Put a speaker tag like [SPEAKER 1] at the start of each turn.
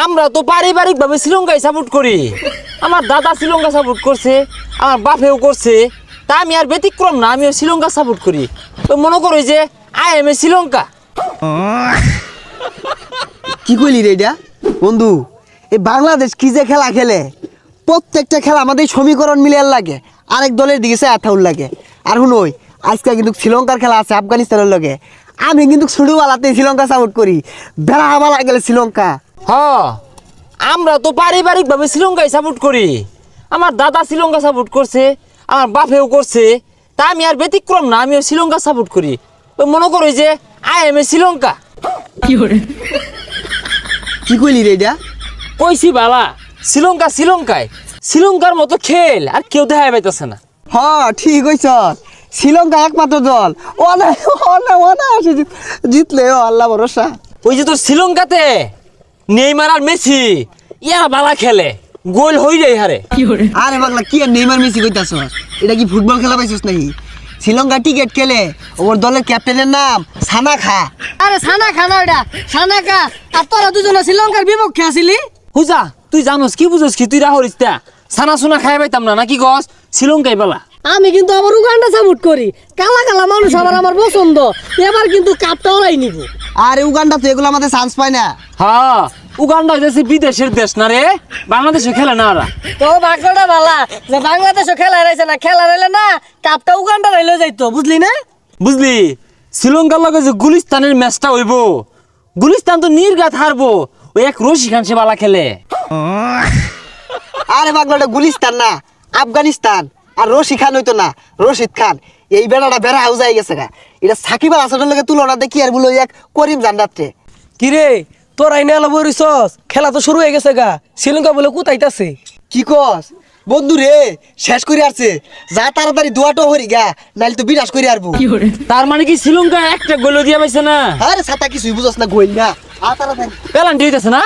[SPEAKER 1] আমরা তো পারিবারিক ভাবে শ্রীলঙ্কায় সাপোর্ট করি। আমার দাদা শ্রীলঙ্কা সাপোর্ট করছে, আমার বাপেও করছে, তা আমি আর ব্যতিক্রম না, আমিও শ্রীলঙ্কা সাপোর্ট করি। তো মনে করো যে আই এম এ শ্রীলঙ্কা।
[SPEAKER 2] কি কইলি রে এটা বন্ধু? এই বাংলাদেশ কি যে খেলা খেলে, প্রত্যেকটা খেলা আমাদের সমীকরণ মিলিয়ে লাগে, আরেক দলের দিকে সে আঠাউল লাগে। আর শুনোই আজকে কিন্তু শ্রীলঙ্কার খেলা আছে আফগানিস্তানের লগে, আমি কিন্তু ছোটবেলাতে শ্রীলঙ্কা সাপোর্ট করি, বেড়া হাওয়া গেলে শ্রীলঙ্কা।
[SPEAKER 1] হ, আমরা তো পারিবারিক ভাবে শ্রীলঙ্কায় সাপোর্ট করি। আমার দাদা শ্রীলঙ্কা সাপোর্ট করছে, আমার বাপেও করছে, তা আমি আর ব্যতিক্রম না, আমিও শ্রীলঙ্কা সাপোর্ট করি। তো মনে করো যে আই এম এ শ্রীলঙ্কা।
[SPEAKER 2] কি কইলি রে এটা?
[SPEAKER 1] কইছি বালা, শ্রীলঙ্কা শ্রীলঙ্কায়, শ্রীলঙ্কার মতো খেল আর কেউ দেখা পাইতেছে না।
[SPEAKER 2] হ ঠিক কইছ, শ্রীলঙ্কা একমাত্র দল, অনায়াসে জিতলে ও আল্লাহ ভরসা।
[SPEAKER 1] ওই যে তোর শ্রীলঙ্কাতে নেইমার আর মেসি ইয়া বালা খেলে, গোল হই যায় হারে।
[SPEAKER 2] আরে পাগলা কি আর নেইমার মেসি কইতাছ? এটা কি ফুটবল খেলা পাইছিস নাকি? শ্রীলঙ্কা টিকেট খেলে ওর দলের ক্যাপ্টেনের নাম সানা খা।
[SPEAKER 3] আরে সানা খানা ওটা সানা কা। আর তোরা দুজনে শ্রীলঙ্কার বিপক্ষে আসিলি।
[SPEAKER 1] হুজা তুই জানোস কি বুঝোস কি? তুই রাহরিস তা সানা সুনা খাই পাইতাম না নাকি গস? শ্রীলঙ্কায় বালা।
[SPEAKER 3] আমি কিন্তু আবার উগান্ডা সাপোর্ট করি, কালা কালা মানুষ আবার আমার পছন্দ। এবার কিন্তু কাপটা ওরাই নিব।
[SPEAKER 2] আরে উগান্ডা তো এগুলো আমাদের চান্স পায় না।
[SPEAKER 1] হ্যাঁ, উগান্ডা হইতেছে বিদেশের দেশ না রে, বাংলাদেশে খেলে না ওরা।
[SPEAKER 3] তো ভাগ্যটা ভালা যে বাংলাদেশও খেলা রয়েছে না, খেলা রইলে না কাপটা উগান্ডা রইলে যাইতো, বুঝলি না?
[SPEAKER 1] বুঝলি, শ্রীলঙ্কার লগে যে গুলিস্তানের ম্যাচটা হইব, গুলিস্তান তো নির্ঘাত হারবো, ওই এক রশি খান সে বালা খেলে।
[SPEAKER 2] আরে পাগলাটা গুলিস্তান না, আফগানিস্তান। আর রশি খান হইতো না, রশিদ খান। এই বেড়াটা বেড়া হাউজাই গেছে গা। এটা সাকিব আল হাসানের লগে তুলনা দেখি আর বলো এক করিম জান্নাতে।
[SPEAKER 4] কি রে তোর আইনে আলো বরিছস? খেলা তো শুরু হয়ে গেছে গা, শ্রীলঙ্কা বলে কুতাইতাছে।
[SPEAKER 2] কি কস বন্ধু রে? শেষ করে আসছে, যা তাড়াতাড়ি দোয়াটো হরি গা, নাইলে তো বিনাশ করে আসবো।
[SPEAKER 1] তার মানে কি শ্রীলঙ্কা একটা গোল দিয়া পাইছে না?
[SPEAKER 2] আরে ছাতা কিছুই বুঝস না, গোল না। তাড়াতাড়ি
[SPEAKER 1] পেলান্টি হইতেছে না?